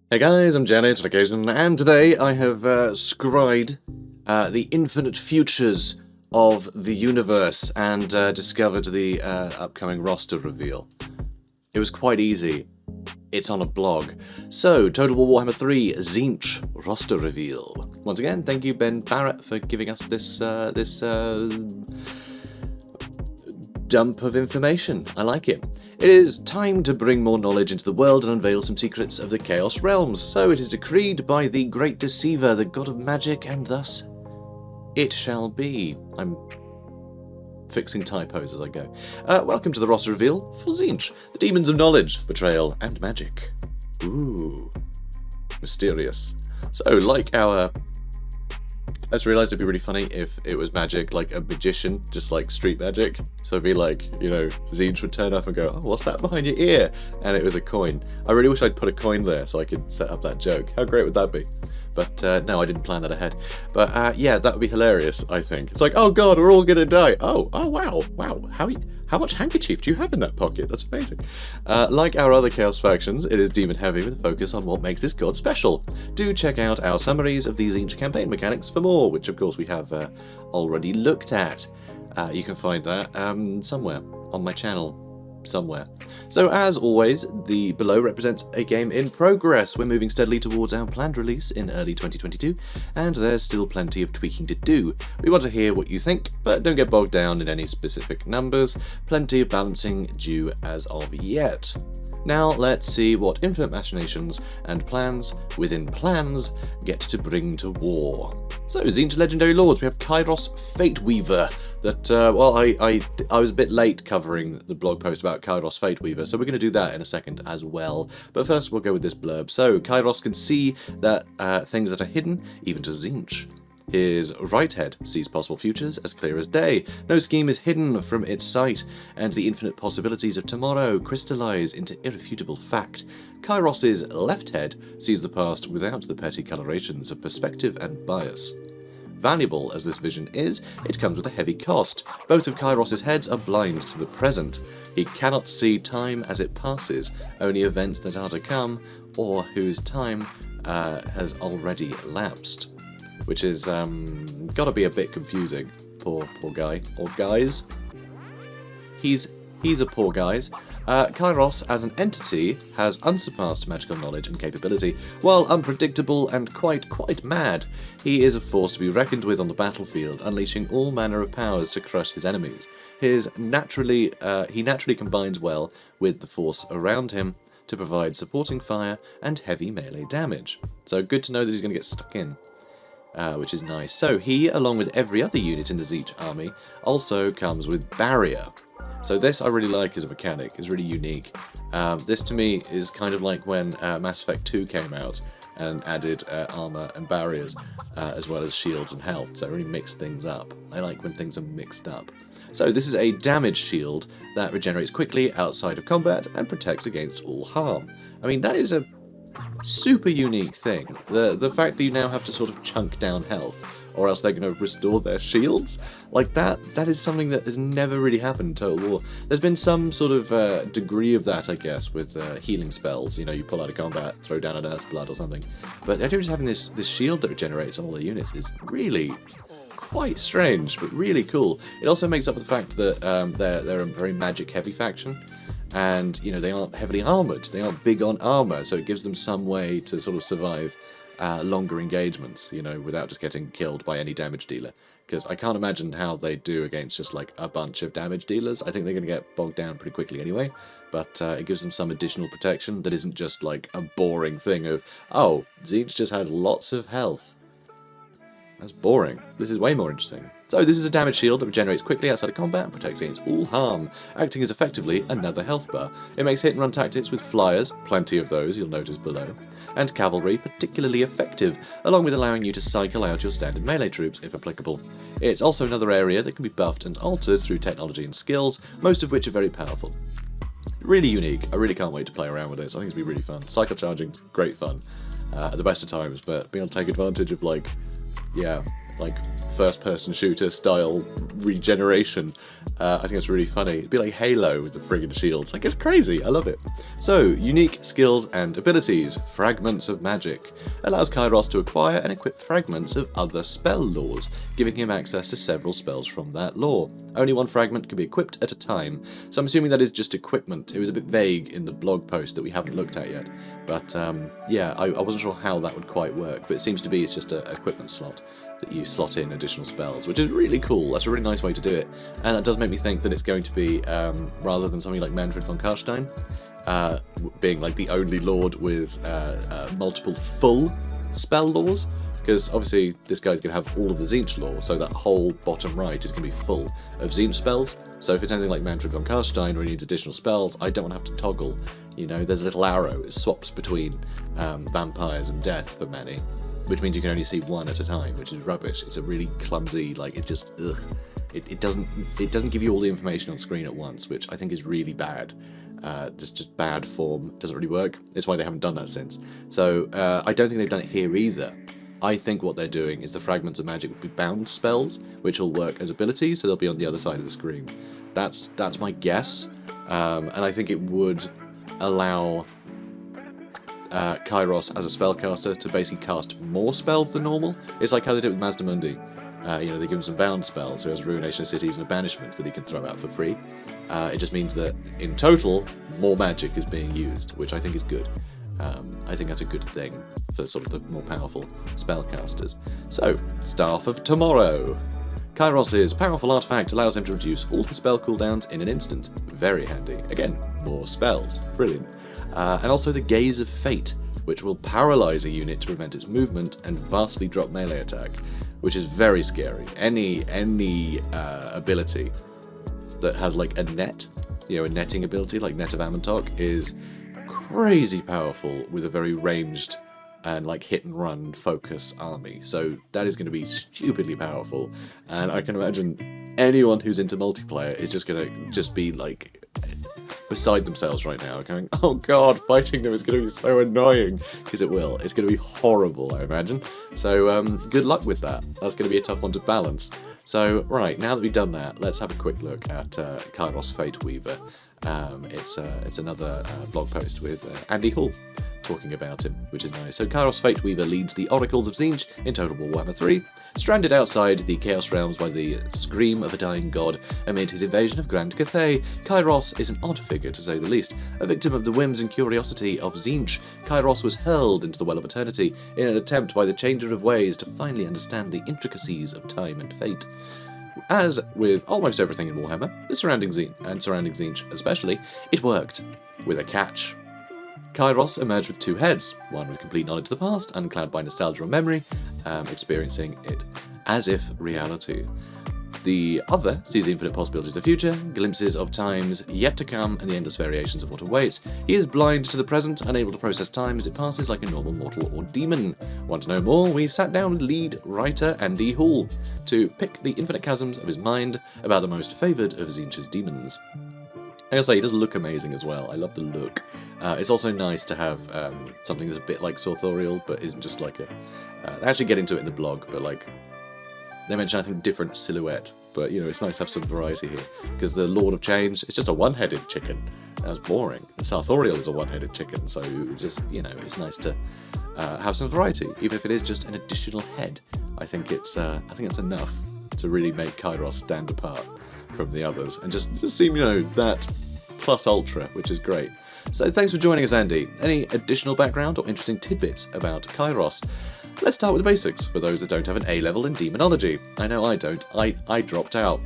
Hey guys, I'm JanetOnOccasion, and today I have scryed the infinite futures of the universe and discovered the upcoming roster reveal. It was quite easy. It's on a blog. So, Total War Warhammer 3 Tzeentch Roster reveal. Once again, thank you Ben Barrett for giving us this dump of information. I like it. It is time to bring more knowledge into the world and unveil some secrets of the Chaos realms. So it is decreed by the Great Deceiver, the god of magic, and thus it shall be. I'm fixing typos as I go. Welcome to the roster reveal for Tzeentch, the demons of knowledge, betrayal, and magic. Ooh, mysterious. So, like our... I just realised it'd be really funny if it was magic, like a magician, just like street magic. So it'd be like, you know, Tzeentch would turn up and go, oh, what's that behind your ear? And it was a coin. I really wish I'd put a coin there so I could set up that joke. How great would that be? But no, I didn't plan that ahead. But yeah, that would be hilarious, I think. It's like, oh god, we're all gonna die. Oh wow. How much handkerchief do you have in that pocket? That's amazing. Like our other Chaos factions, it is demon heavy with a focus on what makes this god special. Do check out our summaries of these Tzeentch campaign mechanics for more, which of course we have already looked at. You can find that somewhere on my channel. Somewhere. So as always, the below represents a game in progress. We're moving steadily towards our planned release in early 2022, and there's still plenty of tweaking to do. We want to hear what you think, but don't get bogged down in any specific numbers. Plenty of balancing due as of yet. Now let's see what infinite machinations and plans within plans get to bring to war. So, Tzeentch Legendary Lords, we have Kairos Fateweaver. That, well, I was a bit late covering the blog post about Kairos Fateweaver, so we're going to do that in a second as well. But first we'll go with this blurb. So, Kairos can see that things that are hidden, even to Tzeentch. His right head sees possible futures as clear as day. No scheme is hidden from its sight, and the infinite possibilities of tomorrow crystallize into irrefutable fact. Kairos's left head sees the past without the petty colorations of perspective and bias. Valuable as this vision is, it comes with a heavy cost. Both of Kairos's heads are blind to the present. He cannot see time as it passes, only events that are to come, or whose time has already lapsed. Which is gotta be a bit confusing. Poor guy. Or guys. He's a poor guys. Kairos, as an entity, has unsurpassed magical knowledge and capability. While unpredictable and quite mad, he is a force to be reckoned with on the battlefield, unleashing all manner of powers to crush his enemies. He naturally combines well with the force around him to provide supporting fire and heavy melee damage. So good to know that he's going to get stuck in. Which is nice. So he, along with every other unit in the Tzeentch army, also comes with Barrier. So this I really like as a mechanic. It's really unique. This to me is kind of like when Mass Effect 2 came out and added armor and barriers as well as shields and health. So it really mixed things up. I like when things are mixed up. So this is a damage shield that regenerates quickly outside of combat and protects against all harm. I mean, that is a super unique thing. The fact that you now have to sort of chunk down health, or else they're going to restore their shields, like that is something that has never really happened in Total War. There's been some sort of degree of that, I guess, with healing spells. You know, you pull out of combat, throw down an Earthblood or something. But the idea of just having this shield that regenerates on all the units is really quite strange, but really cool. It also makes up for the fact that they're a very magic-heavy faction. And, you know, they aren't heavily armoured, they aren't big on armour, so it gives them some way to sort of survive longer engagements, you know, without just getting killed by any damage dealer. Because I can't imagine how they do against just, like, a bunch of damage dealers. I think they're going to get bogged down pretty quickly anyway, but it gives them some additional protection that isn't just, like, a boring thing of, oh, Tzeentch just has lots of health. That's boring. This is way more interesting. So this is a damage shield that regenerates quickly outside of combat and protects against all harm, acting as effectively another health bar. It makes hit and run tactics with flyers, plenty of those you'll notice below, and cavalry particularly effective, along with allowing you to cycle out your standard melee troops if applicable. It's also another area that can be buffed and altered through technology and skills, most of which are very powerful. Really unique. I really can't wait to play around with this. I think it's going to be really fun. Cycle charging's great fun at the best of times, but being able to take advantage of, like, yeah, like first-person shooter style regeneration. I think it's really funny. It'd be like Halo with the friggin' shields. Like, it's crazy. I love it. So, unique skills and abilities. Fragments of magic. Allows Kairos to acquire and equip fragments of other spell lores, giving him access to several spells from that lore. Only one fragment can be equipped at a time, so I'm assuming that is just equipment. It was a bit vague in the blog post that we haven't looked at yet. But, yeah, I wasn't sure how that would quite work, but it seems to be it's just an equipment slot that you slot in additional spells, which is really cool. That's a really nice way to do it, and that does make me think that it's going to be, rather than something like Manfred von Karstein, being like the only lord with multiple full spell lores, because obviously this guy's going to have all of the Tzeentch lore, so that whole bottom right is going to be full of Tzeentch spells. So if it's anything like Manfred von Karstein where he needs additional spells, I don't want to have to toggle. You know, there's a little arrow, it swaps between vampires and death for many, which means you can only see one at a time, which is rubbish. It's a really clumsy, like, it just, ugh. It doesn't give you all the information on screen at once, which I think is really bad. Just bad form, doesn't really work. It's why they haven't done that since. So I don't think they've done it here either. I think what they're doing is the fragments of magic will be bound spells, which will work as abilities, so they'll be on the other side of the screen. That's my guess, and I think it would allow Kairos as a spellcaster to basically cast more spells than normal. It's like how they did with Mazdamundi. You know, they give him some bound spells, so he has Ruination of Cities and a Banishment that he can throw out for free. It just means that, in total, more magic is being used, which I think is good. I think that's a good thing for sort of the more powerful spellcasters. So, Staff of Tomorrow. Kairos' powerful artifact allows him to reduce all his spell cooldowns in an instant. Very handy. Again, more spells. Brilliant. And also the Gaze of Fate, which will paralyze a unit to prevent its movement and vastly drop melee attack, which is very scary. Any ability that has like a net, you know, a netting ability like Net of Amantok is crazy powerful with a very ranged and like hit and run focus army. So that is going to be stupidly powerful, and I can imagine anyone who's into multiplayer is just going to be like beside themselves right now, going, oh god, fighting them is going to be so annoying, because it will. It's going to be horrible, I imagine. So good luck with that. That's going to be a tough one to balance. So right, now that we've done that, let's have a quick look at Kairos Fate Weaver. It's another blog post with Andy Hall talking about him, which is nice. So Kairos Fate Weaver leads the Oracles of Tzeentch in Total War Warhammer 3, stranded outside the Chaos Realms by the scream of a dying god amid his invasion of Grand Cathay. Kairos is an odd figure, to say the least. A victim of the whims and curiosity of Tzeentch, Kairos was hurled into the Well of Eternity in an attempt by the Changer of Ways to finally understand the intricacies of time and fate. As with almost everything in Warhammer, the surrounding Tzeentch, and surrounding Tzeentch especially, it worked. With a catch. Kairos emerged with two heads, one with complete knowledge of the past, unclouded by nostalgia or memory, experiencing it as if reality. The other sees the infinite possibilities of the future, glimpses of times yet to come, and the endless variations of what awaits. He is blind to the present, unable to process time as it passes like a normal mortal or demon. Want to know more? We sat down with lead writer Andy Hall to pick the infinite chasms of his mind about the most favoured of Tzeentch's demons. I gotta say, he does look amazing as well. I love the look. It's also nice to have something that's a bit like Sorthorial, but isn't just like a... they actually get into it in the blog, but like... They mention, I think, different silhouette, but, you know, it's nice to have some variety here, because the Lord of Change is just a one-headed chicken. That's boring. The Sarthorial is a one-headed chicken, so just, you know, it's nice to have some variety, even if it is just an additional head. I think it's enough to really make Kairos stand apart from the others, and just seem, you know, that plus ultra, which is great. So thanks for joining us, Andy. Any additional background or interesting tidbits about Kairos? Let's start with the basics, for those that don't have an A-level in Demonology. I know I don't. I dropped out.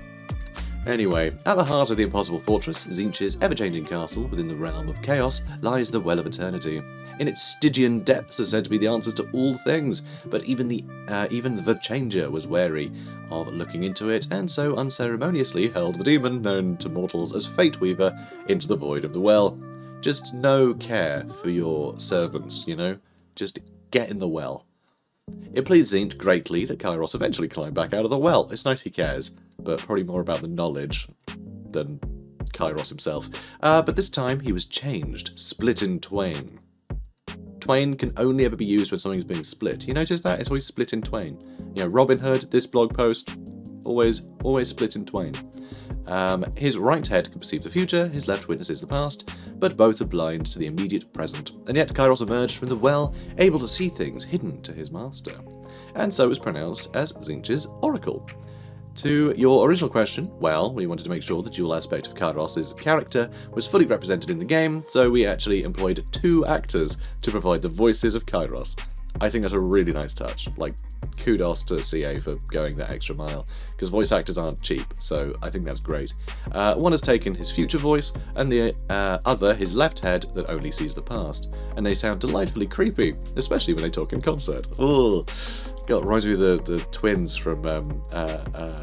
Anyway, at the heart of the Impossible Fortress, Tzeentch's ever-changing castle within the realm of chaos, lies the Well of Eternity. In its Stygian depths are said to be the answers to all things, but even the Changer was wary of looking into it, and so unceremoniously hurled the demon, known to mortals as Fate Weaver, into the void of the well. Just no care for your servants, you know? Just get in the well. It pleased Tzeentch greatly that Kairos eventually climbed back out of the well. It's nice he cares, but probably more about the knowledge than Kairos himself. But this time he was changed, split in twain. twain can only ever be used when something's being split. You notice that? It's always split in twain. You know, Robin Hood, this blog post, always split in twain. His right head can perceive the future, his left witnesses the past, but both are blind to the immediate present. And yet Kairos emerged from the well, able to see things hidden to his master. And so it was pronounced as Tzeentch's Oracle. To your original question, well, we wanted to make sure the dual aspect of Kairos' character was fully represented in the game, so we actually employed 2 actors to provide the voices of Kairos. I think that's a really nice touch. Like, kudos to CA for going that extra mile, because voice actors aren't cheap, so I think that's great. One has taken his future voice, and the other his left head that only sees the past, and they sound delightfully creepy, especially when they talk in concert. Ooh. God, reminds me of the twins from,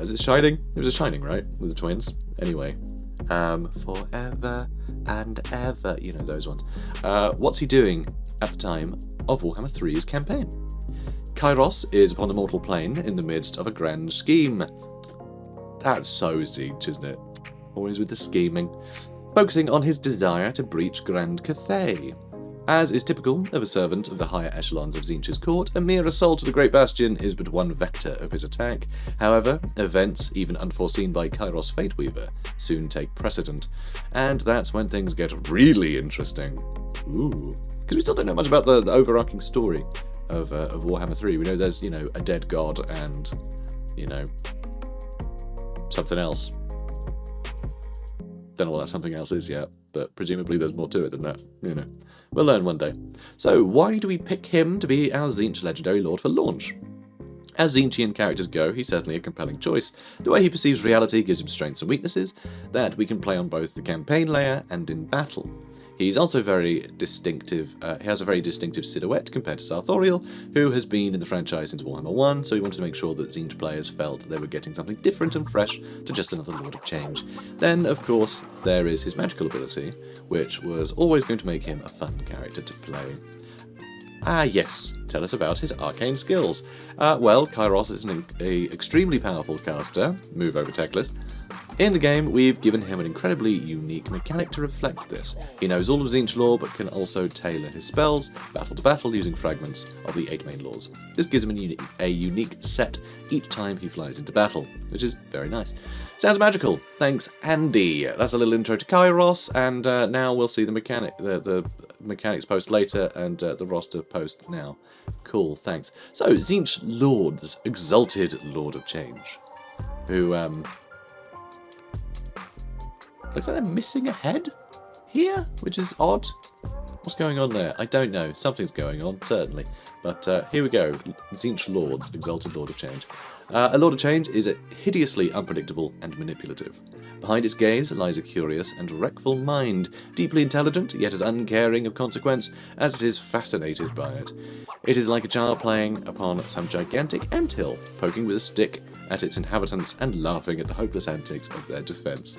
is it Shining? It was a Shining, right? With the twins? Anyway. Forever and ever, you know those ones. What's he doing at the time of Warhammer 3's campaign? Kairos is upon the mortal plane in the midst of a grand scheme. That's so Tzeentch, isn't it? Always with the scheming. Focusing on his desire to breach Grand Cathay. As is typical of a servant of the higher echelons of Tzeentch's court, a mere assault of the Great Bastion is but one vector of his attack. However, events, even unforeseen by Kairos Fateweaver, soon take precedent. And that's when things get really interesting. Ooh. Because we still don't know much about the overarching story of Warhammer 3. We know there's, you know, a dead god and, you know, something else. Don't know what that something else is yet, but presumably there's more to it than that, you know. We'll learn one day. So, why do we pick him to be our Tzeentch Legendary Lord for launch? As Tzeentchian characters go, he's certainly a compelling choice. The way he perceives reality gives him strengths and weaknesses that we can play on both the campaign layer and in battle. He's also very distinctive, he has a very distinctive silhouette compared to Sartorial, who has been in the franchise since Warhammer 1, so we wanted to make sure that Tzeentch players felt they were getting something different and fresh to just another Lord of Change. Then, of course, there is his magical ability, which was always going to make him a fun character to play. Ah yes, tell us about his arcane skills. Well, Kairos is an extremely powerful caster, move over techless. In the game, we've given him an incredibly unique mechanic to reflect this. He knows all of Tzeentch lore, but can also tailor his spells, battle to battle, using fragments of the 8 main laws. This gives him a unique set each time he flies into battle, which is very nice. Sounds magical. Thanks, Andy. That's a little intro to Kairos, and now we'll see the mechanics post later, and the roster post now. Cool, thanks. So, Tzeentch Lords, Exalted Lord of Change, who, looks like they're missing a head here, which is odd. What's going on there? I don't know. Something's going on, certainly. But here we go. Tzeentch Lords, Exalted Lord of Change. A Lord of Change is hideously unpredictable and manipulative. Behind its gaze lies a curious and wreckful mind, deeply intelligent, yet as uncaring of consequence as it is fascinated by it. It is like a child playing upon some gigantic anthill, poking with a stick at its inhabitants and laughing at the hopeless antics of their defence.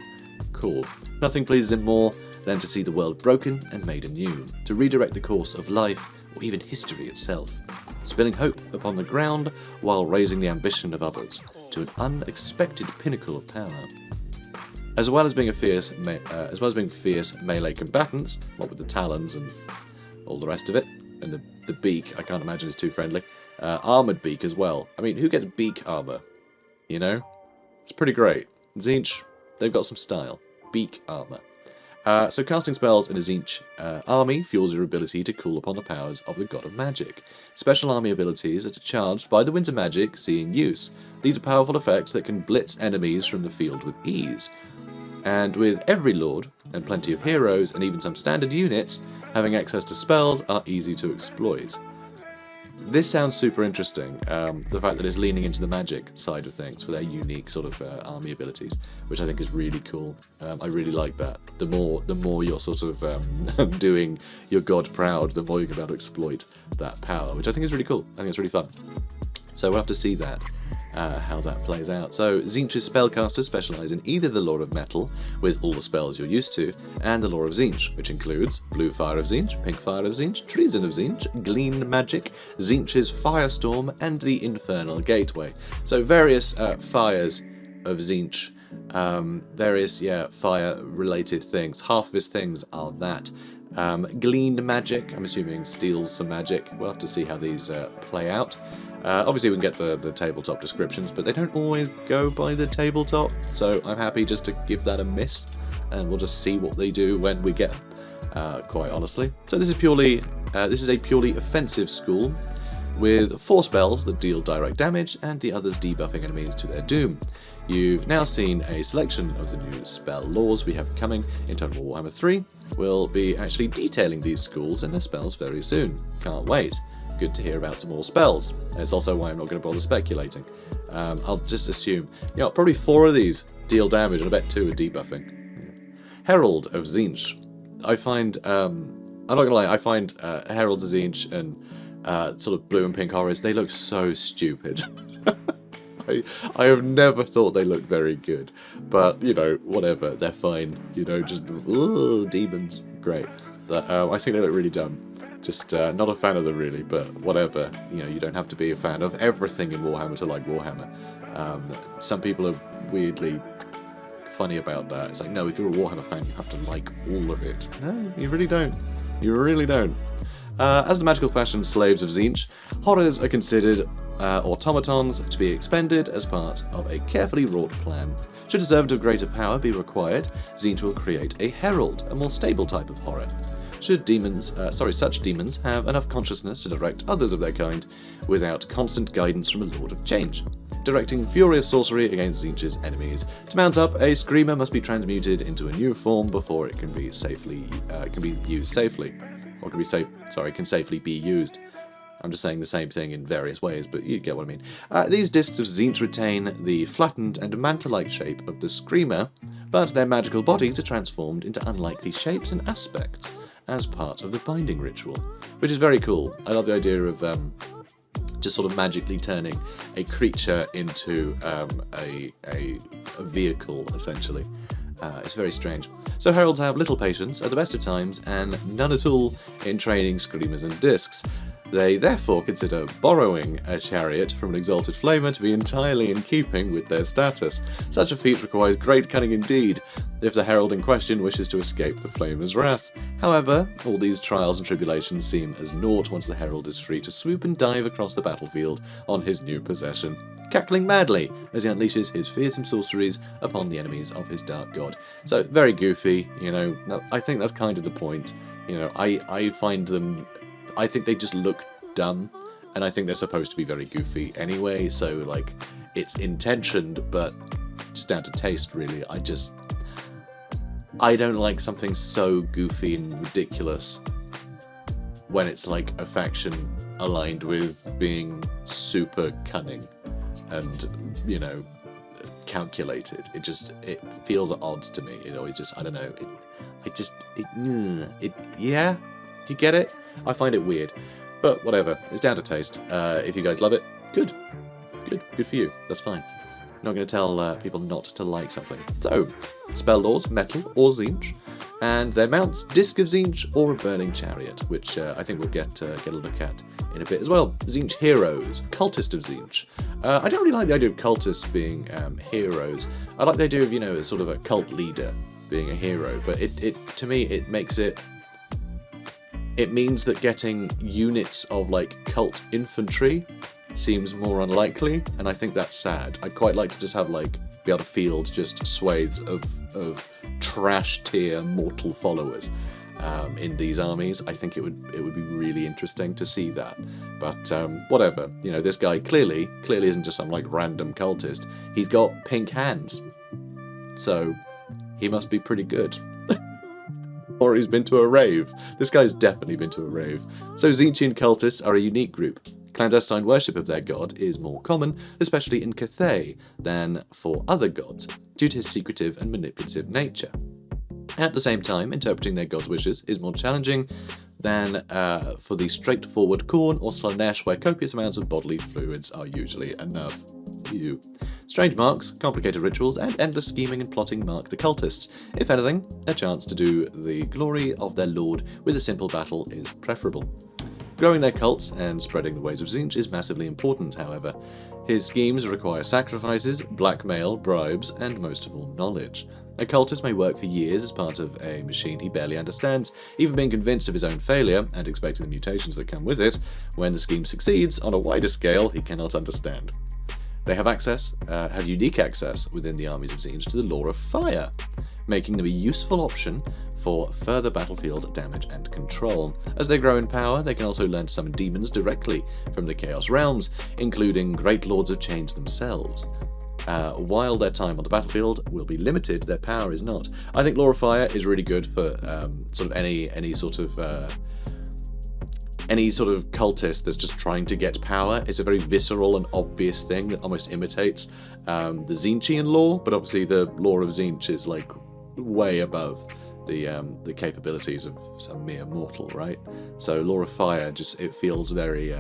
Cool. Nothing pleases him more than to see the world broken and made anew, to redirect the course of life, or even history itself, spilling hope upon the ground while raising the ambition of others to an unexpected pinnacle of power. As well as being fierce melee combatants, what with the talons and all the rest of it, and the beak, I can't imagine is too friendly. Armoured beak as well. I mean, who gets beak armour? You know? It's pretty great. Tzeentch, they've got some style. Beak armour. So casting spells in a Tzeentch army fuels your ability to call upon the powers of the God of Magic. Special army abilities that are charged by the Winter Magic seeing use. These are powerful effects that can blitz enemies from the field with ease. And with every lord, and plenty of heroes, and even some standard units, having access to spells are easy to exploit. This sounds super interesting, the fact that it's leaning into the magic side of things for their unique sort of army abilities, which I think is really cool. I really like that. The more you're sort of doing your god proud, the more you're going to be able to exploit that power, which I think is really cool. I think it's really fun. So we'll have to see that. How that plays out. So, Tzeentch's spellcasters specialise in either the Lore of Metal, with all the spells you're used to, and the Lore of Tzeentch, which includes Blue Fire of Tzeentch, Pink Fire of Tzeentch, Treason of Tzeentch, Glean Magic, Tzeentch's Firestorm, and the Infernal Gateway. So, various fires of Tzeentch, various, fire-related things. Half of his things are that. Gleaned magic, I'm assuming steals some magic. We'll have to see how these play out. Obviously we can get the tabletop descriptions, but they don't always go by the tabletop, so I'm happy just to give that a miss, and we'll just see what they do when we get them, quite honestly. So this is a purely offensive school, with 4 spells that deal direct damage and the others debuffing enemies to their doom. You've now seen a selection of the new spell laws we have coming in Total Warhammer 3. We'll be actually detailing these schools and their spells very soon. Can't wait. Good to hear about some more spells. And it's also why I'm not going to bother speculating. I'll just assume, probably 4 of these deal damage and I bet 2 are debuffing. Herald of Tzeentch. I find, I'm not going to lie, I find Heralds of Tzeentch and sort of blue and pink horrors, they look so stupid. I have never thought they looked very good, but whatever, they're fine. Just demons, great. But, I think they look really dumb. Just not a fan of them really, but whatever. You don't have to be a fan of everything in Warhammer to like Warhammer. Some people are weirdly funny about that. It's like, no, if you're a Warhammer fan, you have to like all of it. No, you really don't. You really don't. As the magical fashion slaves of Tzeentch, horrors are considered automatons to be expended as part of a carefully wrought plan. Should a servant of greater power be required, Tzeentch will create a herald, a more stable type of horror. Should such demons have enough consciousness to direct others of their kind without constant guidance from a Lord of Change. Directing furious sorcery against Tzeentch's enemies. To mount up, a screamer must be transmuted into a new form before it can be used safely. Or can safely be used. I'm just saying the same thing in various ways, but you get what I mean. These discs of Tzeentch retain the flattened and mantle-like shape of the Screamer, but their magical bodies are transformed into unlikely shapes and aspects as part of the binding ritual, which is very cool. I love the idea of just sort of magically turning a creature into a vehicle, essentially. It's very strange. So heralds have little patience at the best of times, and none at all in training screamers and discs. They therefore consider borrowing a chariot from an Exalted Flamer to be entirely in keeping with their status. Such a feat requires great cunning indeed, if the herald in question wishes to escape the Flamer's wrath. However, all these trials and tribulations seem as naught once the herald is free to swoop and dive across the battlefield on his new possession, cackling madly as he unleashes his fearsome sorceries upon the enemies of his dark god. So, very goofy, I think that's kind of the point. I find them... I think they just look dumb, and I think they're supposed to be very goofy anyway, so, it's intentioned, but just down to taste, really. I don't like something so goofy and ridiculous when it's, a faction aligned with being super cunning and, calculated. It feels at odds to me. It always just, I don't know, yeah? You get it? I find it weird. But whatever, it's down to taste. If you guys love it, good for you, that's fine. Not going to tell people not to like something. So, spell laws, metal or Tzeentch, and their mounts, Disc of Tzeentch or a Burning Chariot, which I think we'll get a look at in a bit as well. Tzeentch Heroes, Cultist of Tzeentch. I don't really like the idea of cultists being heroes. I like the idea of, sort of a cult leader being a hero, but to me, it makes it... It means that getting units of, cult infantry seems more unlikely, and I think that's sad. I'd quite like to just have, be able to field just swathes of trash tier mortal followers in these armies. I think it would be really interesting to see that. But whatever, this guy clearly isn't just some random cultist. He's got pink hands, so he must be pretty good. Or he's been to a rave. This guy's definitely been to a rave. So Tzeentchian cultists are a unique group. Clandestine worship of their god is more common, especially in Cathay, than for other gods, due to his secretive and manipulative nature. At the same time, interpreting their god's wishes is more challenging than for the straightforward Khorne or Slaanesh, where copious amounts of bodily fluids are usually enough. Ew. Strange marks, complicated rituals, and endless scheming and plotting mark the cultists. If anything, a chance to do the glory of their lord with a simple battle is preferable. Growing their cults and spreading the ways of Tzeentch is massively important, however. His schemes require sacrifices, blackmail, bribes, and most of all, knowledge. A cultist may work for years as part of a machine he barely understands, even being convinced of his own failure and expecting the mutations that come with it. When the scheme succeeds on a wider scale, he cannot understand. They have unique access within the armies of Tzeentch to the Law of Fire, making them a useful option for further battlefield damage and control. As they grow in power, they can also learn to summon demons directly from the Chaos Realms, including Great Lords of Change themselves. While their time on the battlefield will be limited, their power is not. I think Law of Fire is really good for sort of any sort of cultist that's just trying to get power. It's a very visceral and obvious thing that almost imitates the Tzeentchian law, but obviously the law of Tzeentch is like way above the capabilities of some mere mortal, right? So Law of Fire it feels very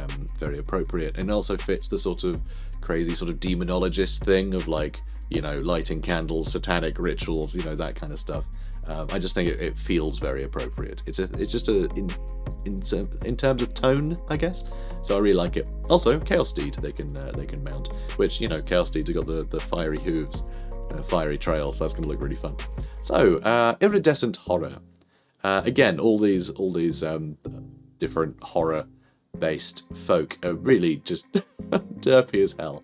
appropriate, and also fits the sort of crazy sort of demonologist thing of like, you know, lighting candles, satanic rituals, you know, that kind of stuff. I just think it feels very appropriate. It's just in terms of tone, I guess. So I really like it. Also, Chaos Steed they can mount, which, you know, Chaos Steeds have got the fiery hooves, fiery trail, so that's going to look really fun. So Iridescent Horror. Again, all these different horror-based folk are really just derpy as hell.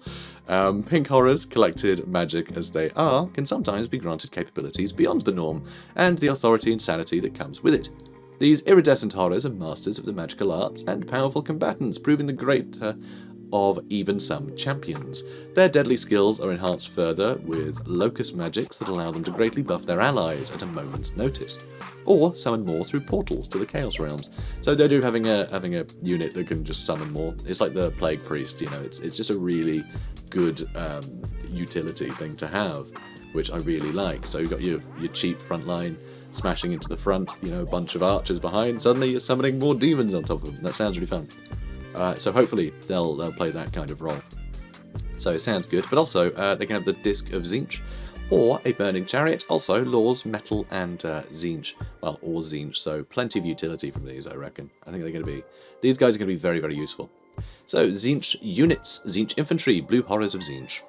Pink horrors, collected magic as they are, can sometimes be granted capabilities beyond the norm, and the authority and sanity that comes with it. These iridescent horrors are masters of the magical arts and powerful combatants, proving the greater of even some champions. Their deadly skills are enhanced further with locust magics that allow them to greatly buff their allies at a moment's notice, or summon more through portals to the Chaos Realms. So they do having a unit that can just summon more. It's like the Plague Priest, you know. It's just a really good utility thing to have, which I really like. So you've got your cheap front line smashing into the front, you know, a bunch of archers behind. Suddenly you're summoning more demons on top of them. That sounds really fun. So hopefully they'll play that kind of role. So it sounds good. But also they can have the Disc of Tzeentch, or a Burning Chariot. Also Laws, Metal, and Tzeentch. Well, or Tzeentch. So plenty of utility from these, I reckon. I think these guys are going to be very, very useful. So Tzeentch units, Tzeentch infantry, Blue Horrors of Tzeentch.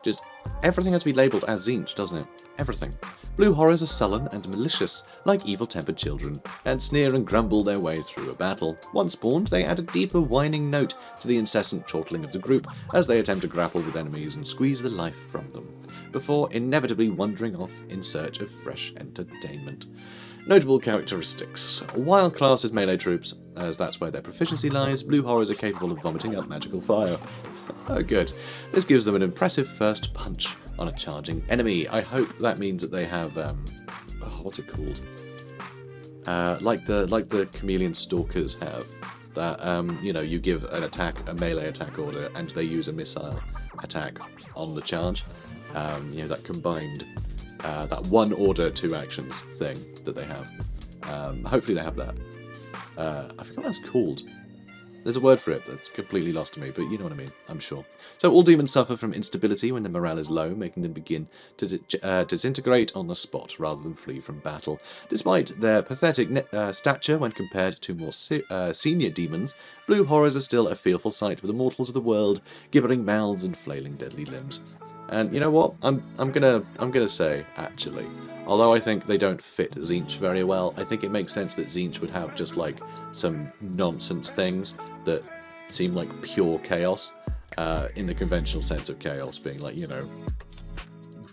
Just everything has to be labelled as Tzeentch, doesn't it? Everything. Blue Horrors are sullen and malicious, like evil-tempered children, and sneer and grumble their way through a battle. Once spawned, they add a deeper whining note to the incessant chortling of the group as they attempt to grapple with enemies and squeeze the life from them, before inevitably wandering off in search of fresh entertainment. Notable characteristics. While classed as melee troops, as that's where their proficiency lies, Blue Horrors are capable of vomiting up magical fire. Oh good. This gives them an impressive first punch on a charging enemy. I hope that means that they have what's it called? Like the Chameleon Stalkers have. That you know, you give a melee attack order, and they use a missile attack on the charge. You know, that combined that one order, two actions thing that they have. Hopefully they have that. I forgot what that's called. There's a word for it that's completely lost to me, but you know what I mean, I'm sure. So all demons suffer from instability when their morale is low, making them begin to disintegrate on the spot rather than flee from battle. Despite their pathetic stature when compared to more senior demons, Blue Horrors are still a fearful sight for the mortals of the world, gibbering mouths and flailing deadly limbs. And you know what? I'm gonna say, actually, although I think they don't fit Tzeentch very well, I think it makes sense that Tzeentch would have just like some nonsense things that seem like pure chaos, in the conventional sense of chaos being like, you know,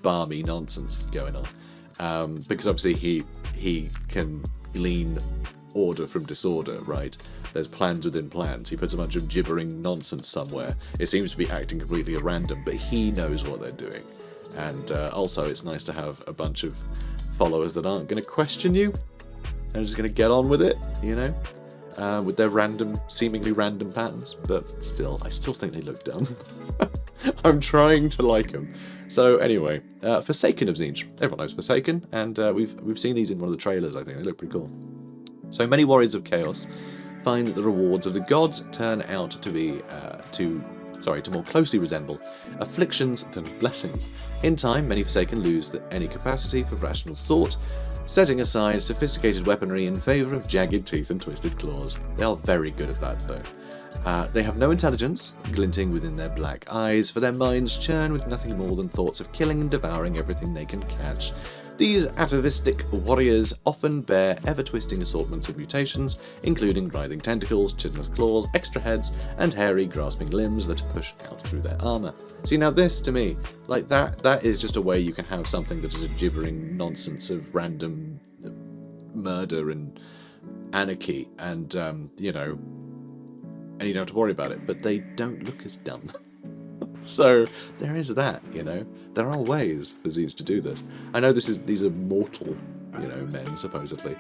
balmy nonsense going on. Because obviously he can glean order from disorder, right? There's plans within plans. He puts a bunch of gibbering nonsense somewhere. It seems to be acting completely at random, but he knows what they're doing. And also, it's nice to have a bunch of followers that aren't going to question you and are just going to get on with it, you know, with their seemingly random patterns. But still, I still think they look dumb. I'm trying to like them. So anyway, Forsaken of Tzeentch. Everyone knows Forsaken, and we've seen these in one of the trailers. I think they look pretty cool. So many warriors of chaos find that the rewards of the gods turn out to be to more closely resemble afflictions than blessings. In time, many Forsaken lose any capacity for rational thought, setting aside sophisticated weaponry in favour of jagged teeth and twisted claws. They are very good at that, though. They have no intelligence, glinting within their black eyes, for their minds churn with nothing more than thoughts of killing and devouring everything they can catch. These atavistic warriors often bear ever-twisting assortments of mutations, including writhing tentacles, chitinous claws, extra heads, and hairy, grasping limbs that push out through their armour. See, now this, to me, like that is just a way you can have something that is a gibbering nonsense of random murder and anarchy, and, and you don't have to worry about it, but they don't look as dumb. So there is that, There are ways for Tzeentch to do this. I know these are mortal, men, supposedly,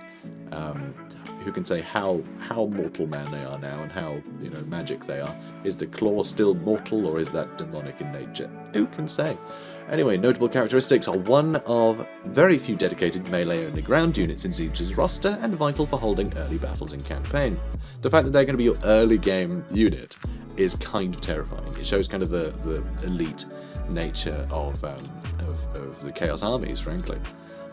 who can say how mortal men they are now and how, magic they are. Is the claw still mortal, or is that demonic in nature? Who can say? Anyway, notable characteristics are one of very few dedicated melee-only ground units in Tzeentch's roster, and vital for holding early battles in campaign. The fact that they're going to be your early game unit is kind of terrifying. It shows kind of the elite nature of the Chaos armies, frankly.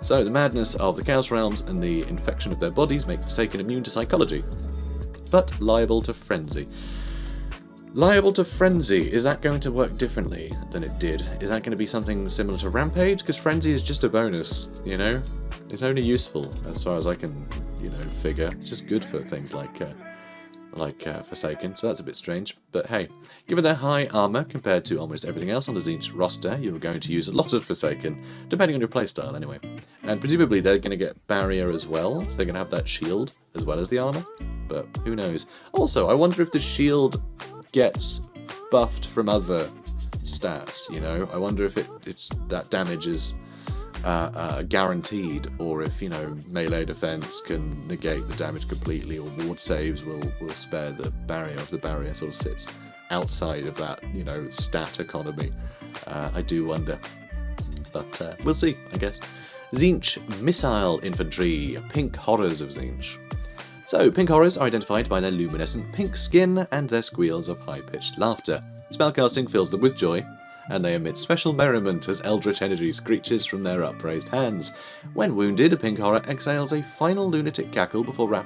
So, the madness of the Chaos Realms and the infection of their bodies make Forsaken immune to psychology, but liable to frenzy. Liable to frenzy, is that going to work differently than it did? Is that going to be something similar to Rampage? Because frenzy is just a bonus, It's only useful, as far as I can, figure. It's just good for things like Forsaken, so that's a bit strange. But hey, given their high armour compared to almost everything else on the Tzeentch roster, you're going to use a lot of Forsaken, depending on your playstyle anyway. And presumably they're going to get barrier as well, so they're going to have that shield as well as the armour, but who knows. Also, I wonder if the shield gets buffed from other stats, I wonder if it's that damage is guaranteed, or if melee defense can negate the damage completely, or ward saves will spare the barrier, if the barrier sort of sits outside of that stat economy. I do wonder, but we'll see, I guess. Tzeentch Missile Infantry, pink horrors of Tzeentch. So, pink horrors are identified by their luminescent pink skin and their squeals of high-pitched laughter. Spellcasting fills them with joy, and they emit special merriment as eldritch energy screeches from their upraised hands. When wounded, a pink horror exhales a final lunatic cackle before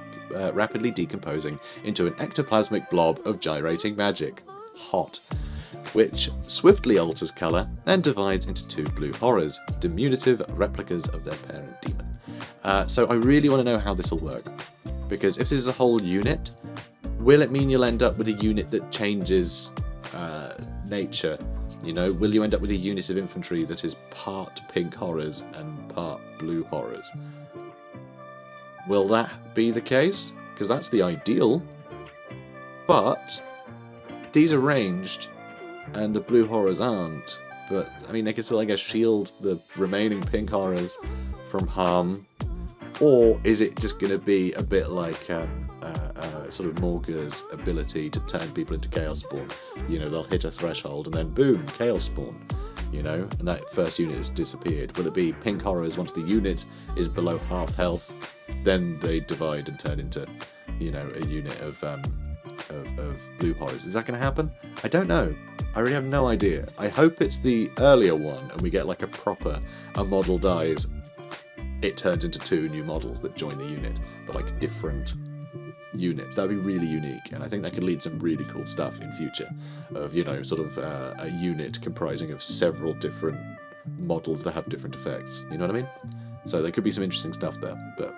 rapidly decomposing into an ectoplasmic blob of gyrating magic. Hot. Which swiftly alters colour and divides into two blue horrors, diminutive replicas of their parent demon. So I really want to know how this will work, because if this is a whole unit, will it mean you'll end up with a unit that changes nature? Will you end up with a unit of infantry that is part pink horrors and part blue horrors? Will that be the case? Because that's the ideal. But these are ranged, and the blue horrors aren't. But, they can still, I guess, shield the remaining pink horrors from harm. Or is it just going to be a bit like sort of Morga's ability to turn people into Chaos Spawn? They'll hit a threshold and then boom, Chaos Spawn. And that first unit has disappeared. Will it be pink horrors once the unit is below half health? Then they divide and turn into, a unit of blue horrors. Is that going to happen? I don't know. I really have no idea. I hope it's the earlier one and we get like a model dies, it turns into two new models that join the unit, but like different units. That would be really unique, and I think that could lead some really cool stuff in future of, sort of a unit comprising of several different models that have different effects. You know what I mean? So there could be some interesting stuff there, but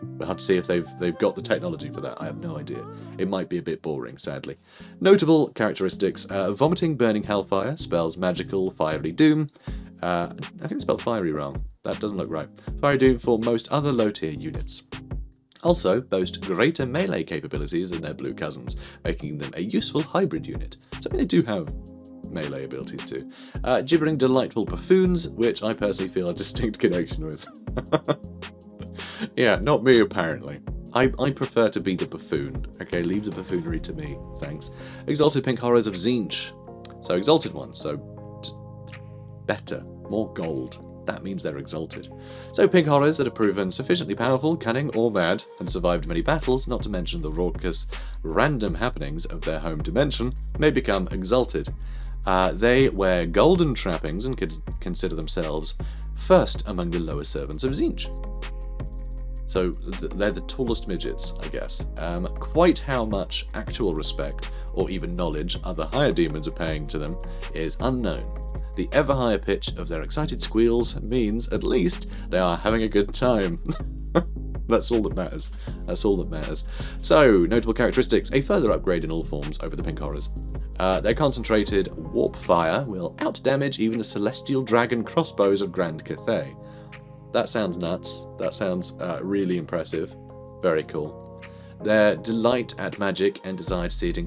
we'll have to see if they've got the technology for that. I have no idea. It might be a bit boring, sadly. Notable characteristics: vomiting burning hellfire spells magical fiery doom. I think it's spelled fiery wrong. That doesn't look right. Fiery doom for most other low-tier units. Also boast greater melee capabilities than their blue cousins, making them a useful hybrid unit. So they do have melee abilities too. Gibbering delightful buffoons, which I personally feel a distinct connection with. Yeah, not me apparently. I prefer to be the buffoon. Okay, leave the buffoonery to me, thanks. Exalted pink horrors of Tzeentch. So exalted ones, so just better, more gold. That means they're exalted. So pink horrors that have proven sufficiently powerful, cunning, or mad, and survived many battles, not to mention the raucous, random happenings of their home dimension, may become exalted. They wear golden trappings and could consider themselves first among the lower servants of Tzeentch. So they're the tallest midgets, I guess. Quite how much actual respect, or even knowledge, other higher demons are paying to them is unknown. The ever higher pitch of their excited squeals means, at least, they are having a good time. That's all that matters. That's all that matters. So, notable characteristics. A further upgrade in all forms over the Pink Horrors. Their concentrated warp fire will outdamage even the celestial dragon crossbows of Grand Cathay. That sounds nuts. That sounds really impressive. Very cool. Their delight at magic and desire to see it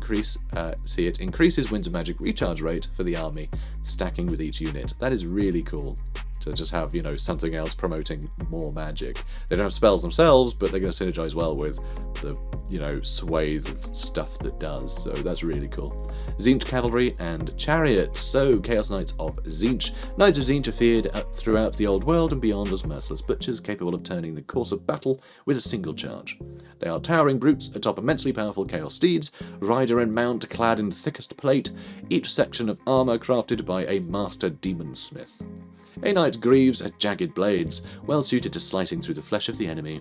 increases Winds of Magic recharge rate for the army, stacking with each unit. That is really cool. To just have, something else promoting more magic. They don't have spells themselves, but they're going to synergize well with the, swathe of stuff that does. So that's really cool. Tzeentch Cavalry and Chariots. So, Chaos Knights of Tzeentch. Knights of Tzeentch are feared throughout the old world and beyond as merciless butchers capable of turning the course of battle with a single charge. They are towering brutes atop immensely powerful chaos steeds, rider and mount clad in thickest plate, each section of armour crafted by a master demon smith. A knight grieves at jagged blades, well suited to slicing through the flesh of the enemy.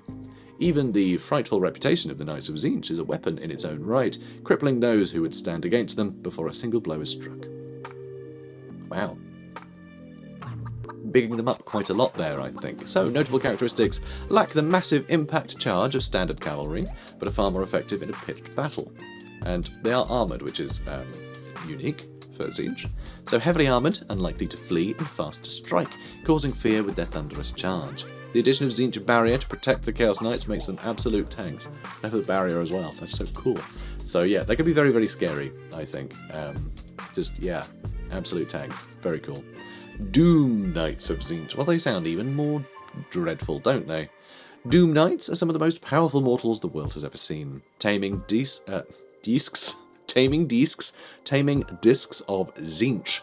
Even the frightful reputation of the Knights of Tzeentch is a weapon in its own right, crippling those who would stand against them before a single blow is struck. Wow. Bigging them up quite a lot there, I think. So, notable characteristics: lack the massive impact charge of standard cavalry, but are far more effective in a pitched battle. And they are armoured, which is unique for Tzeentch. So heavily armoured, unlikely to flee, and fast to strike, causing fear with their thunderous charge. The addition of Tzeentch Barrier to protect the Chaos Knights makes them absolute tanks. They have a barrier as well. That's so cool. So yeah, they can be very, very scary, I think. Absolute tanks. Very cool. Doom Knights of Tzeentch. Well, they sound even more dreadful, don't they? Doom Knights are some of the most powerful mortals the world has ever seen. Taming discs of Tzeentch,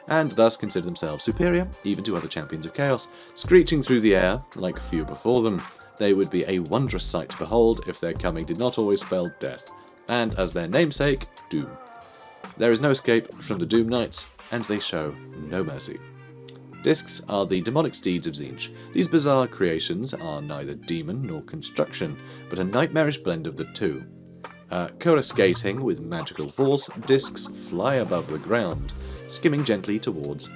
and thus consider themselves superior even to other champions of chaos. Screeching through the air like few before them, they would be a wondrous sight to behold if their coming did not always spell death, and as their namesake, doom. There is no escape from the Doom Knights, and they show no mercy. Discs are the demonic steeds of Tzeentch. These bizarre creations are neither demon nor construction, but a nightmarish blend of the two. Coruscating with magical force, discs fly above the ground, skimming gently forwards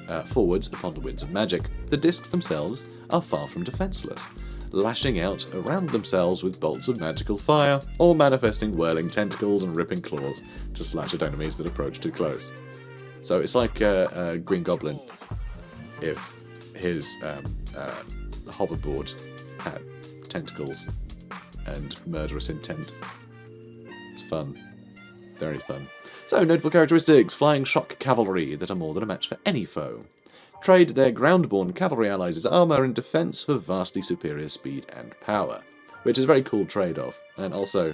upon the winds of magic. The discs themselves are far from defenceless, lashing out around themselves with bolts of magical fire, or manifesting whirling tentacles and ripping claws to slash at enemies that approach too close. So it's like Green Goblin if his hoverboard had tentacles and murderous intent. It's fun. Very fun. So, notable characteristics: flying shock cavalry that are more than a match for any foe. Trade their ground-born cavalry allies as armour and defence for vastly superior speed and power, which is a very cool trade-off. And also,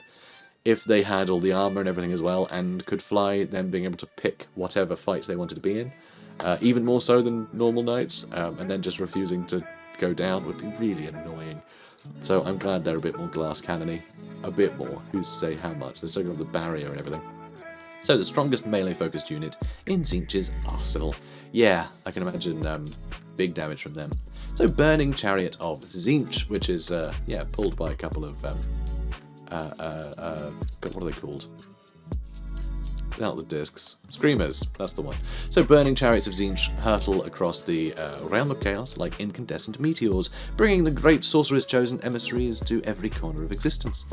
if they had all the armour and everything as well and could fly, then being able to pick whatever fight they wanted to be in, even more so than normal knights, and then just refusing to go down would be really annoying. So I'm glad they're a bit more glass cannon-y. A bit more. Who's to say how much? They're still got the barrier and everything. So the strongest melee-focused unit in Tzeentch's arsenal. Yeah, I can imagine big damage from them. So Burning Chariot of Tzeentch, which is, pulled by a couple of, what are they called? Not the discs. Screamers, that's the one. So Burning Chariots of Tzeentch hurtle across the realm of chaos like incandescent meteors, bringing the great sorcerer's chosen emissaries to every corner of existence.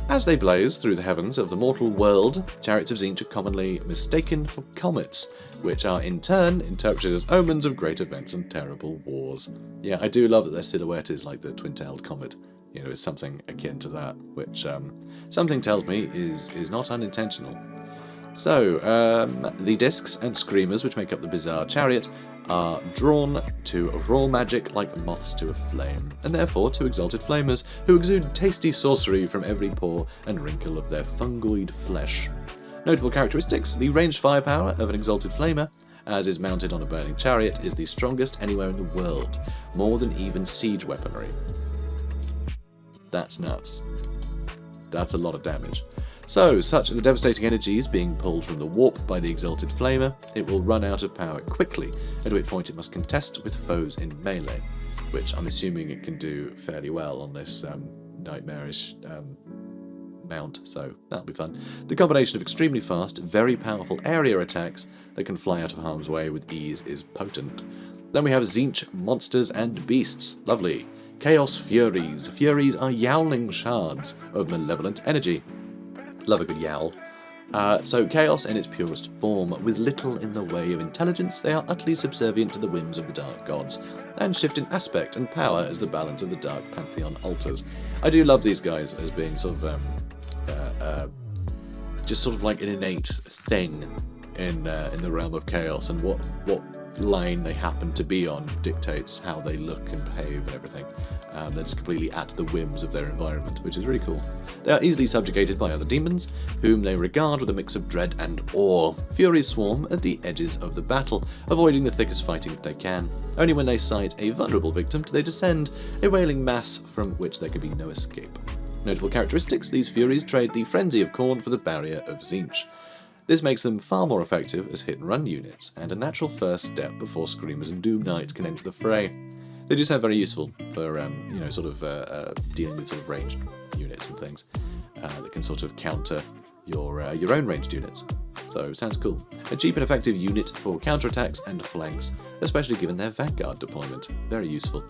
As they blaze through the heavens of the mortal world, Chariots of Tzeentch are commonly mistaken for comets, which are in turn interpreted as omens of great events and terrible wars. Yeah, I do love that their silhouette is like the twin-tailed comet. You know, it's something akin to that, which something tells me is not unintentional. So, the discs and screamers which make up the bizarre chariot are drawn to raw magic like moths to a flame, and therefore to exalted flamers who exude tasty sorcery from every pore and wrinkle of their fungoid flesh. Notable characteristics: the ranged firepower of an exalted flamer, as is mounted on a burning chariot, is the strongest anywhere in the world, more than even siege weaponry. That's nuts. That's a lot of damage. So, such are the devastating energies being pulled from the warp by the Exalted Flamer, it will run out of power quickly, at which point it must contest with foes in melee, which I'm assuming it can do fairly well on this nightmarish mount, so that'll be fun. The combination of extremely fast, very powerful area attacks that can fly out of harm's way with ease is potent. Then we have Tzeentch Monsters and Beasts. Lovely. Chaos Furies. Furies are yowling shards of malevolent energy. Love a good yowl. So chaos in its purest form. With little in the way of intelligence, they are utterly subservient to the whims of the dark gods, and shift in aspect and power as the balance of the dark pantheon alters. I do love these guys as being sort of just sort of like an innate thing in the realm of chaos, and what line they happen to be on dictates how they look and behave and everything. They're just completely at the whims of their environment, which is really cool. They are easily subjugated by other demons, whom they regard with a mix of dread and awe. Furies swarm at the edges of the battle, avoiding the thickest fighting if they can. Only when they sight a vulnerable victim do they descend, a wailing mass from which there can be no escape. Notable characteristics: these Furies trade the frenzy of Khorne for the barrier of Tzeentch. This makes them far more effective as hit-and-run units, and a natural first step before Screamers and Doom Knights can enter the fray. They do sound very useful for, dealing with sort of ranged units and things that can sort of counter your own ranged units. So, sounds cool. A cheap and effective unit for counterattacks and flanks, especially given their Vanguard deployment. Very useful.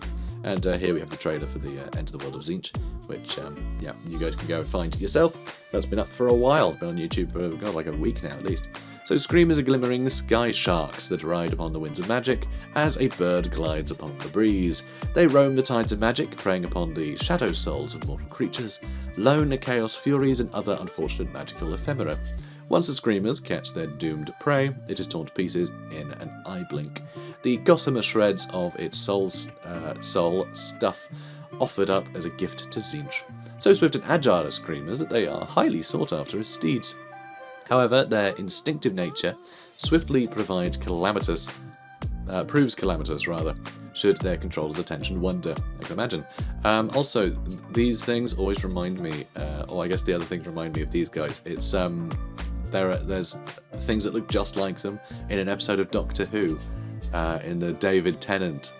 And here we have the trailer for the Enter the World of Tzeentch, which, you guys can go and find yourself. That's been up for a while. Been on YouTube for, like a week now at least. So Screamers are glimmering sky sharks that ride upon the winds of magic as a bird glides upon the breeze. They roam the tides of magic, preying upon the shadow souls of mortal creatures, lone chaos furies and other unfortunate magical ephemera. Once the Screamers catch their doomed prey, it is torn to pieces in an eye blink. The gossamer shreds of its soul stuff offered up as a gift to Tzeentch. So swift and agile are Screamers that they are highly sought after as steeds. However, their instinctive nature swiftly proves calamitous, should their controller's attention wander. I can imagine. Also, these things always remind me, or I guess the other things remind me of these guys. It's there's things that look just like them in an episode of Doctor Who, in the David Tennant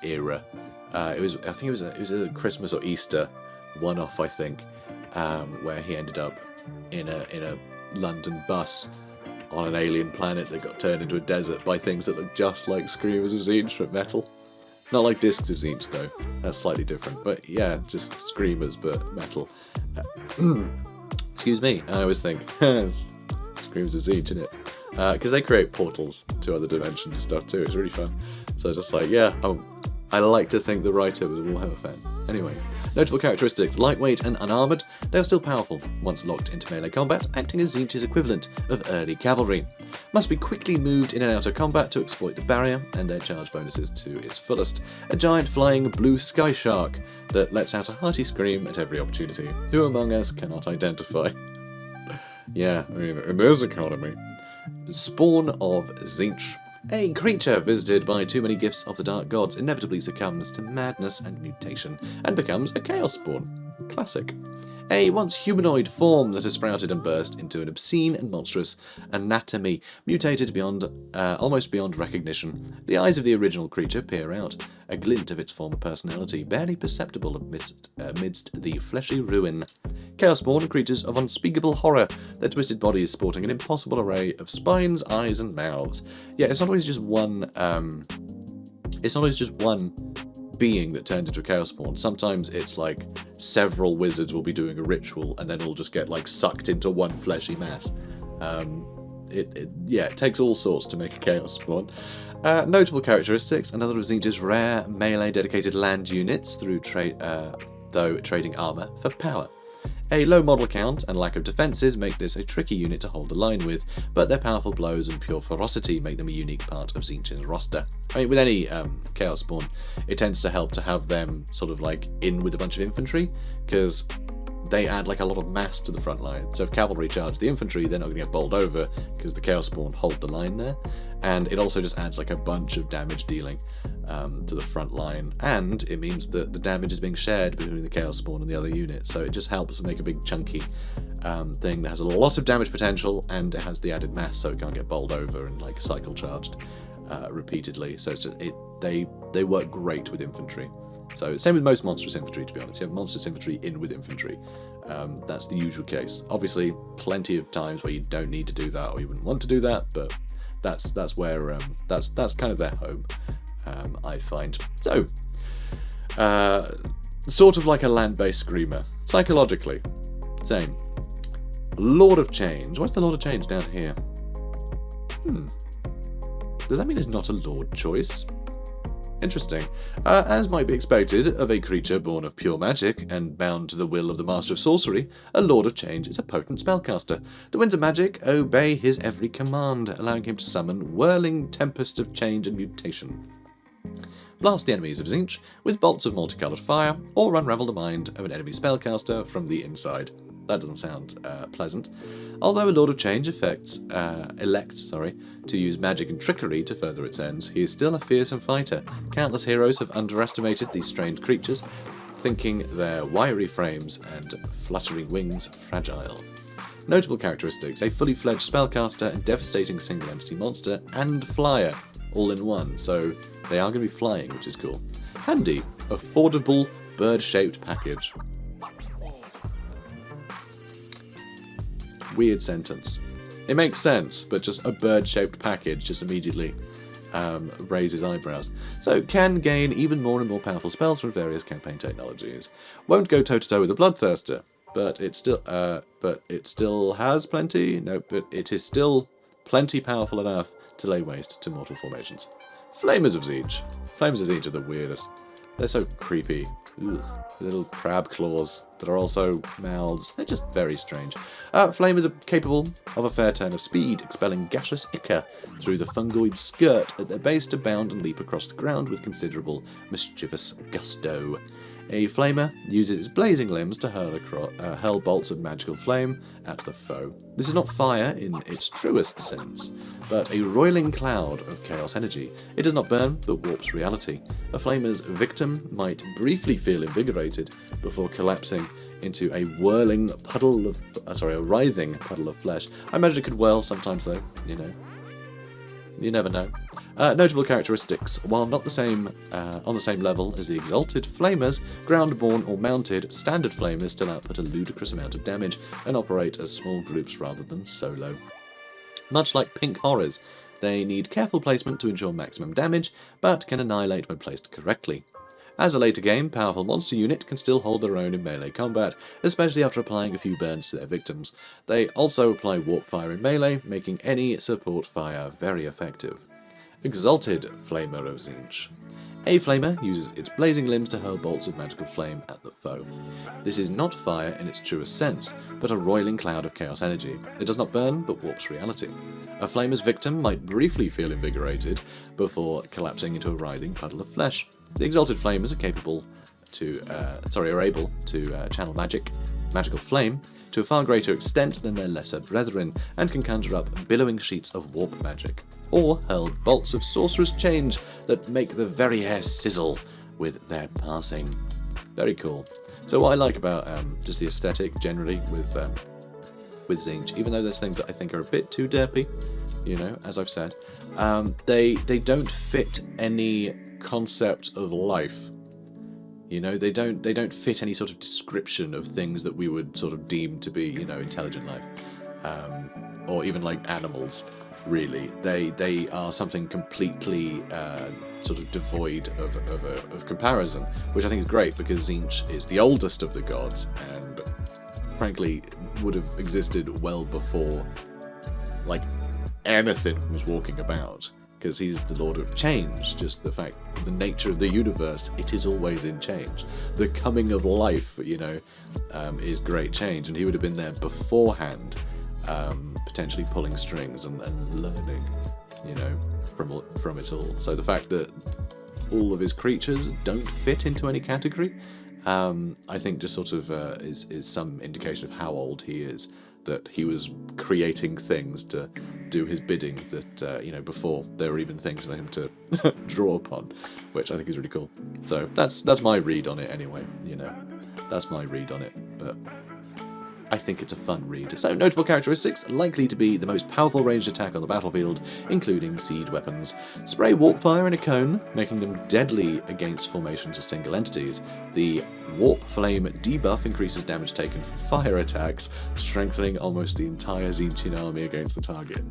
era. It was a Christmas or Easter one-off, I think, where he ended up in a London bus on an alien planet that got turned into a desert by things that look just like Screamers of Tzeentch but metal. Not like Discs of Tzeentch though, that's slightly different, but yeah, just Screamers but metal. Excuse me, I always think, Screamers of Tzeentch, innit? Because they create portals to other dimensions and stuff too, it's really fun. So it's just like, I like to think the writer was a Warhammer fan. Anyway. Notable characteristics: lightweight and unarmoured, they are still powerful, once locked into melee combat, acting as Tzeentch's equivalent of early cavalry. Must be quickly moved in and out of combat to exploit the barrier and their charge bonuses to its fullest. A giant flying blue sky shark that lets out a hearty scream at every opportunity. Who among us cannot identify? Yeah, I mean, in this economy. Spawn of Tzeentch. A creature visited by too many gifts of the dark gods inevitably succumbs to madness and mutation, and becomes a chaos spawn. Classic. A once humanoid form that has sprouted and burst into an obscene and monstrous anatomy, mutated almost beyond recognition. The eyes of the original creature peer out, a glint of its former personality, barely perceptible amidst the fleshy ruin. Chaos spawn are creatures of unspeakable horror, their twisted bodies sporting an impossible array of spines, eyes, and mouths. Yeah, it's not always just one. It's not always just one being that turns into a chaos spawn. Sometimes it's like several wizards will be doing a ritual, and then it'll just get like sucked into one fleshy mass. It takes all sorts to make a chaos spawn. Notable characteristics: another of Tzeentch's rare melee dedicated land units, though trading armor for power. A low model count and lack of defences make this a tricky unit to hold the line with, but their powerful blows and pure ferocity make them a unique part of Tzeentch's roster. I mean, with any Chaos Spawn, it tends to help to have them sort of like in with a bunch of infantry, because they add like a lot of mass to the front line. So if cavalry charge the infantry, they're not going to get bowled over because the Chaos Spawn hold the line there. And it also just adds like a bunch of damage dealing to the front line, and it means that the damage is being shared between the Chaos Spawn and the other unit, so it just helps make a big chunky thing that has a lot of damage potential, and it has the added mass so it can't get bowled over and like cycle charged repeatedly. So it's just, they work great with infantry. So same with most monstrous infantry, to be honest. You have monstrous infantry in with infantry, That's the usual case. Obviously, plenty of times where you don't need to do that or you wouldn't want to do that, but that's where that's kind of their home, I find. So, sort of like a land-based screamer, psychologically, same. Lord of Change. What's the Lord of Change down here? Does that mean it's not a Lord choice? Interesting. As might be expected of a creature born of pure magic and bound to the will of the Master of Sorcery, a Lord of Change is a potent spellcaster. The winds of magic obey his every command, allowing him to summon whirling tempests of change and mutation. Blast the enemies of Tzeentch with bolts of multicoloured fire, or unravel the mind of an enemy spellcaster from the inside. That doesn't sound pleasant. Although a Lord of Change elects to use magic and trickery to further its ends, he is still a fearsome fighter. Countless heroes have underestimated these strange creatures, thinking their wiry frames and fluttering wings fragile. Notable characteristics: a fully fledged spellcaster and devastating single entity monster, and flyer, all in one, so they are going to be flying, which is cool. Handy, affordable, bird-shaped package. Weird sentence. It makes sense, but just a bird-shaped package just immediately raises eyebrows. So, can gain even more and more powerful spells from various campaign technologies. Won't go toe-to-toe with a Bloodthirster, but it still has plenty. No, but it is still plenty powerful enough to lay waste to mortal formations. Flamers of Tzeentch. Flamers of Tzeentch are the weirdest. They're so creepy. Ugh. Little crab claws that are also mouths. They're just very strange. Flamers are capable of a fair turn of speed, expelling gaseous ichor through the fungoid skirt at their base to bound and leap across the ground with considerable mischievous gusto. A flamer uses its blazing limbs to hurl bolts of magical flame at the foe. This is not fire in its truest sense, but a roiling cloud of chaos energy. It does not burn, but warps reality. A flamer's victim might briefly feel invigorated before collapsing into a writhing puddle of flesh. I imagine it could whirl sometimes, though. You never know. Notable characteristics: while not on the same level as the Exalted, Flamers, ground-born or mounted, standard Flamers still output a ludicrous amount of damage and operate as small groups rather than solo. Much like pink horrors, they need careful placement to ensure maximum damage, but can annihilate when placed correctly. As a later game, powerful monster unit can still hold their own in melee combat, especially after applying a few burns to their victims. They also apply warp fire in melee, making any support fire very effective. Exalted Flamer of Tzeentch. A flamer uses its blazing limbs to hurl bolts of magical flame at the foe. This is not fire in its truest sense, but a roiling cloud of chaos energy. It does not burn, but warps reality. A flamer's victim might briefly feel invigorated before collapsing into a writhing puddle of flesh. The Exalted Flamers are able to channel magical flame, to a far greater extent than their lesser brethren, and can conjure up billowing sheets of warp magic, or hurl bolts of sorcerous change that make the very air sizzle with their passing. Very cool. So what I like about just the aesthetic generally with Tzeentch, even though there's things that I think are a bit too derpy, as I've said, they don't fit any concept of life. They don't fit any sort of description of things that we would sort of deem to be, intelligent life, or even like animals. Really, they are something completely sort of devoid of comparison, which I think is great because Tzeentch is the oldest of the gods and frankly would have existed well before like anything was walking about, because he's the Lord of Change. Just the fact, the nature of the universe, it is always in change. The coming of life, is great change, and he would have been there beforehand, potentially pulling strings and learning, from it all. So the fact that all of his creatures don't fit into any category, I think just sort of is some indication of how old he is, that he was creating things to do his bidding that, before there were even things for him to draw upon, which I think is really cool. So that's my read on it anyway, that's my read on it. But I think it's a fun read. So, notable characteristics, likely to be the most powerful ranged attack on the battlefield, including siege weapons. Spray warp fire in a cone, making them deadly against formations or single entities. The warp flame debuff increases damage taken from fire attacks, strengthening almost the entire Tzeentchian army against the target.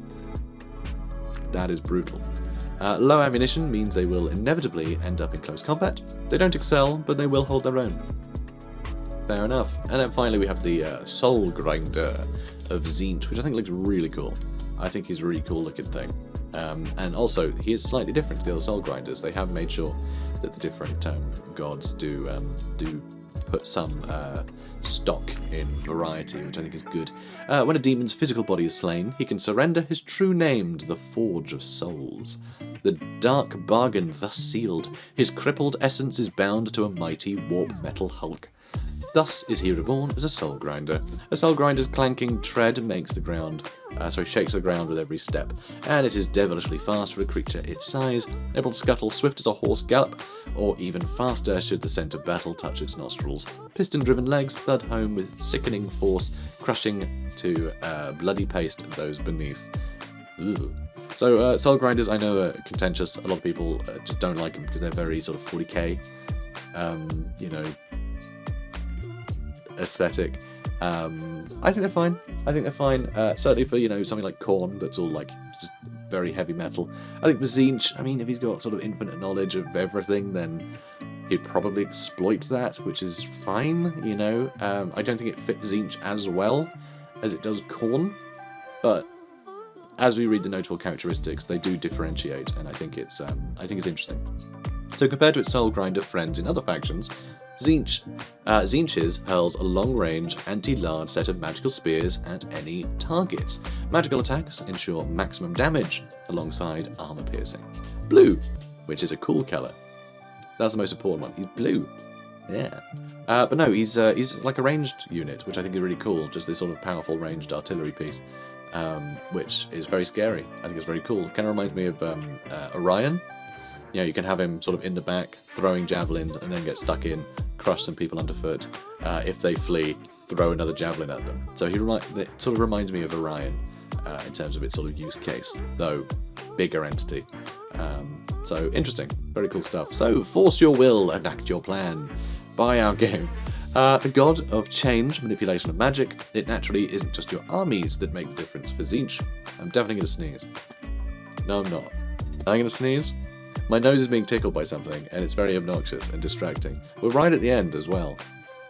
That is brutal. Low ammunition means they will inevitably end up in close combat. They don't excel, but they will hold their own. Fair enough. And then finally we have the Soul Grinder of Tzeentch, which I think looks really cool. I think he's a really cool looking thing. And also, he is slightly different to the other Soul Grinders. They have made sure that the different gods do put some stock in variety, which I think is good. When a demon's physical body is slain, he can surrender his true name to the Forge of Souls. The dark bargain thus sealed, his crippled essence is bound to a mighty warp metal hulk. Thus is he reborn as a Soul Grinder. A Soul Grinder's clanking tread shakes the ground with every step, and it is devilishly fast for a creature its size, able to scuttle swift as a horse gallop, or even faster should the scent of battle touch its nostrils. Piston-driven legs thud home with sickening force, crushing to bloody paste those beneath. Ugh. So, Soul Grinders I know are contentious. A lot of people just don't like them because they're very sort of 40k, aesthetic. I think they're fine. Certainly for, something like Khorne that's all like just very heavy metal. I think for Tzeentch, I mean, if he's got sort of infinite knowledge of everything, then he'd probably exploit that, which is fine, I don't think it fits Tzeentch as well as it does Khorne, but as we read the notable characteristics, they do differentiate, and I think it's interesting. So compared to its Soul Grinder friends in other factions, Tzeentch's hurls a long-range, anti-large set of magical spears at any target. Magical attacks ensure maximum damage, alongside armor-piercing. Blue, which is a cool colour. That's the most important one. He's blue. Yeah. But no, he's like a ranged unit, which I think is really cool. Just this sort of powerful ranged artillery piece, which is very scary. I think it's very cool. Kind of reminds me of Orion. You can have him sort of in the back, throwing javelins, and then get stuck in, crush some people underfoot. If they flee, throw another javelin at them. So it sort of reminds me of Orion in terms of its sort of use case, though bigger entity. So interesting, very cool stuff. So force your will and act your plan. Buy our game. A god of change, manipulation of magic. It naturally isn't just your armies that make the difference for Tzeentch. I'm definitely going to sneeze. No, I'm not. I'm going to sneeze. My nose is being tickled by something, and it's very obnoxious and distracting. We're right at the end as well.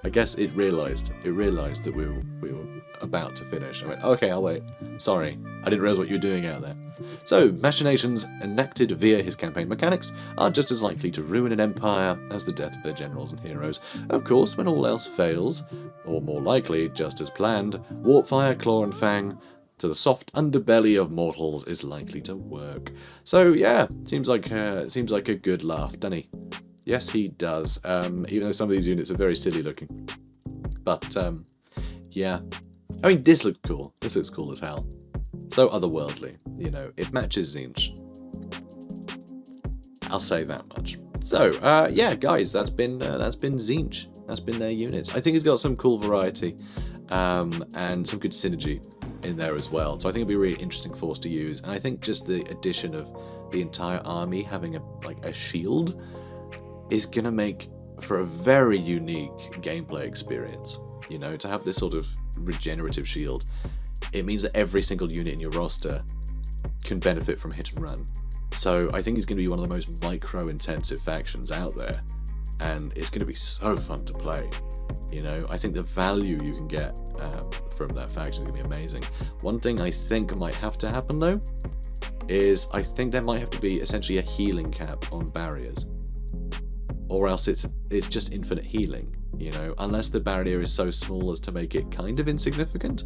I guess it realised that we were about to finish. I went, okay, I'll wait. Sorry, I didn't realise what you were doing out there. So, machinations enacted via his campaign mechanics are just as likely to ruin an empire as the death of their generals and heroes. Of course, when all else fails, or more likely, just as planned, Warpfire, Claw and Fang to the soft underbelly of mortals is likely to work. So yeah, seems like a good laugh, doesn't he? Yes, he does. Even though some of these units are very silly looking, but yeah. I mean, this looks cool. This looks cool as hell. So otherworldly, it matches Tzeentch. I'll say that much. So yeah, guys, that's been Tzeentch. That's been their units. I think it's got some cool variety and some good synergy in there as well. So I think it'll be a really interesting force to use. And I think just the addition of the entire army having a shield is going to make for a very unique gameplay experience. To have this sort of regenerative shield, it means that every single unit in your roster can benefit from hit and run. So I think it's going to be one of the most micro-intensive factions out there, and it's going to be so fun to play. I think the value you can get from that faction is going to be amazing. One thing I think might have to happen though is I think there might have to be essentially a healing cap on barriers, or else it's just infinite healing. Unless the barrier is so small as to make it kind of insignificant.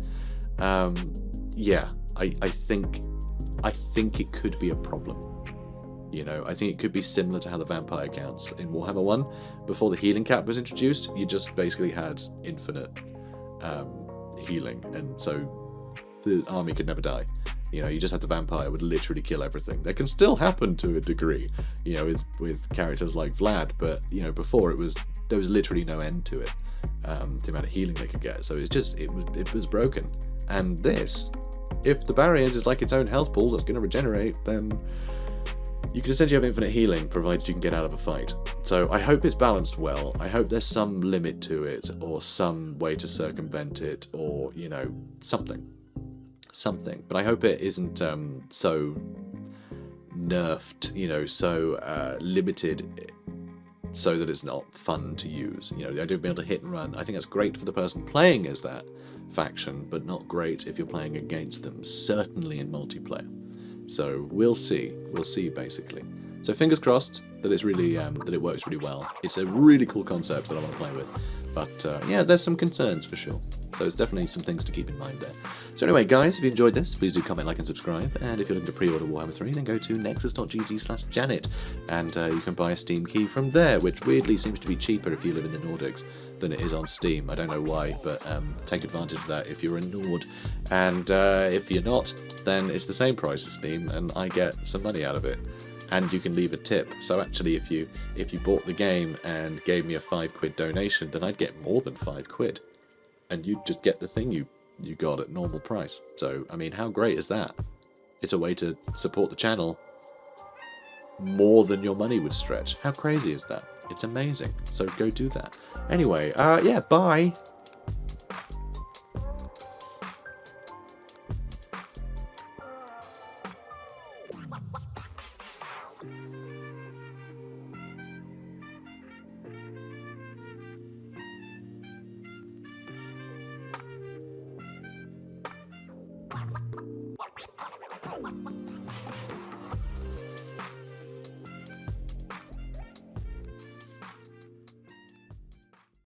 Yeah, I think it could be a problem. I think it could be similar to how the vampire counts in Warhammer 1. Before the healing cap was introduced, you just basically had infinite healing, and so the army could never die. You know, you just have the vampire would literally kill everything. That can still happen to a degree, you know, with characters like Vlad, but, you know, before there was literally no end to it, the amount of healing they could get. So it's just, it was broken. And this, if the barriers is like its own health pool that's going to regenerate, then you can essentially have infinite healing, provided you can get out of a fight. So I hope it's balanced well. I hope there's some limit to it, or some way to circumvent it, or, you know, something. But I hope it isn't so nerfed, you know, so limited, so that it's not fun to use. You know, the idea of being able to hit and run, I think that's great for the person playing as that faction, but not great if you're playing against them, certainly in multiplayer. So we'll see basically. So fingers crossed that it's really that it works really well. It's a really cool concept that I want to play with, but yeah, there's some concerns for sure. So there's definitely some things to keep in mind there. So anyway, guys, if you enjoyed this, please do comment, like, and subscribe. And if you're looking to pre-order Warhammer 3, then go to nexus.gg/Janet, and you can buy a Steam key from there, which weirdly seems to be cheaper if you live in the Nordics than it is on Steam. I don't know why, but take advantage of that if you're a Nord. And if you're not, then it's the same price as Steam, and I get some money out of it. And you can leave a tip. So actually, if you bought the game and gave me a £5 donation, then I'd get more than £5. And you'd just get the thing you got at normal price. So, I mean, how great is that? It's a way to support the channel more than your money would stretch. How crazy is that? It's amazing. So go do that. Anyway, yeah, bye!